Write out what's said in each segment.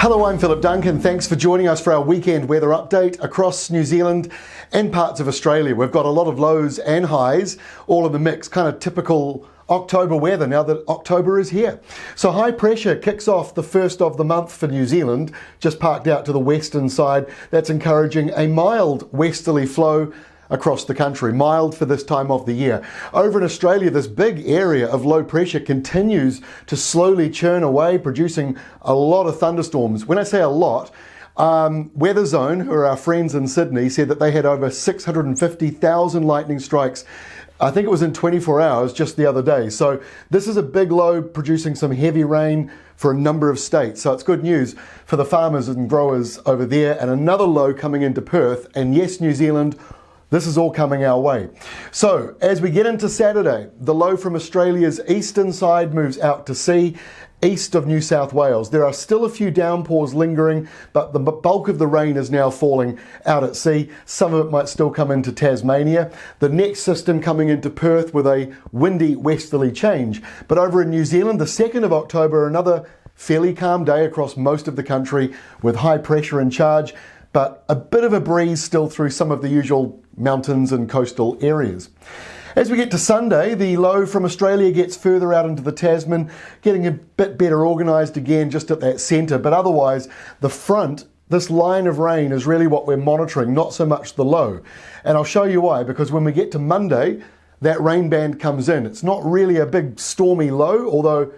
Hello, I'm Philip Duncan. Thanks for joining us for our weekend weather update across New Zealand and parts of Australia. We've got a lot of lows and highs, all in the mix, kind of typical October weather now that October is here. So high pressure kicks off the first of the month for New Zealand, just parked out to the western side. That's encouraging a mild westerly flow across the country, mild for this time of the year. Over in Australia, this big area of low pressure continues to slowly churn away, producing a lot of thunderstorms. When I say a lot, Weather Zone, who are our friends in Sydney, said that they had over 650,000 lightning strikes. I think it was in 24 hours just the other day. So this is a big low producing some heavy rain for a number of states. So it's good news for the farmers and growers over there, and another low coming into Perth. And yes, New Zealand, this is all coming our way. So as we get into Saturday, the low from Australia's eastern side moves out to sea, east of New South Wales. There are still a few downpours lingering, but the bulk of the rain is now falling out at sea. Some of it might still come into Tasmania. The next system coming into Perth with a windy westerly change. But over in New Zealand, the 2nd of October, another fairly calm day across most of the country with high pressure in charge, but a bit of a breeze still through some of the usual mountains and coastal areas. As we get to Sunday, the low from Australia gets further out into the Tasman, getting a bit better organised again just at that centre, but otherwise the front, this line of rain is really what we're monitoring, not so much the low. And I'll show you why, because when we get to Monday, that rain band comes in. It's not really a big stormy low, although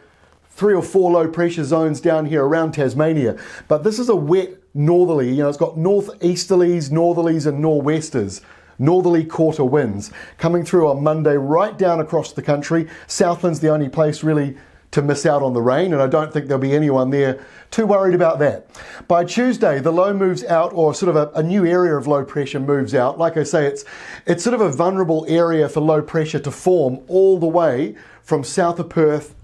3 or 4 low pressure zones down here around Tasmania, but this is a wet northerly, it's got northeasterlies, northerlies and nor'westers, northerly quarter winds coming through on Monday right down across the country. Southland's the only place really to miss out on the rain, and I don't think there'll be anyone there too worried about that. By Tuesday, the low moves out, or sort of a new area of low pressure moves out. Like I say, it's sort of a vulnerable area for low pressure to form all the way from south of Perth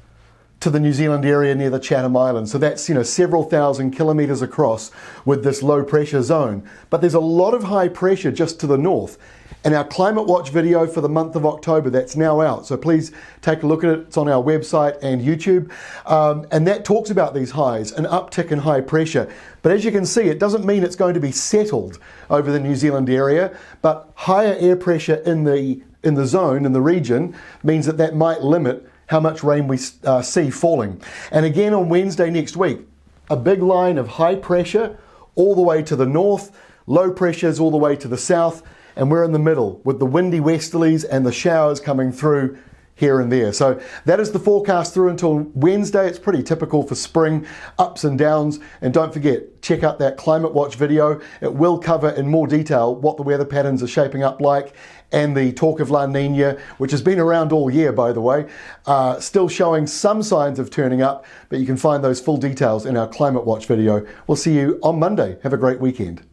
to the New Zealand area near the Chatham Islands. So that's, several thousand kilometres across with this low pressure zone. But there's a lot of high pressure just to the north. And our Climate Watch video for the month of October, that's now out. So please take a look at it. It's on our website and YouTube. And that talks about these highs, an uptick in high pressure. But as you can see, it doesn't mean it's going to be settled over the New Zealand area, but higher air pressure in the zone, in the region, means that might limit how much rain we see falling. And again on Wednesday next week, a big line of high pressure all the way to the north, low pressures all the way to the south, and we're in the middle with the windy westerlies and the showers coming through here and there. So that is the forecast through until Wednesday. It's pretty typical for spring, ups and downs. And don't forget, check out that Climate Watch video. It will cover in more detail what the weather patterns are shaping up like, and the talk of La Nina, which has been around all year, by the way, still showing some signs of turning up, but you can find those full details in our Climate Watch video. We'll see you on Monday. Have a great weekend.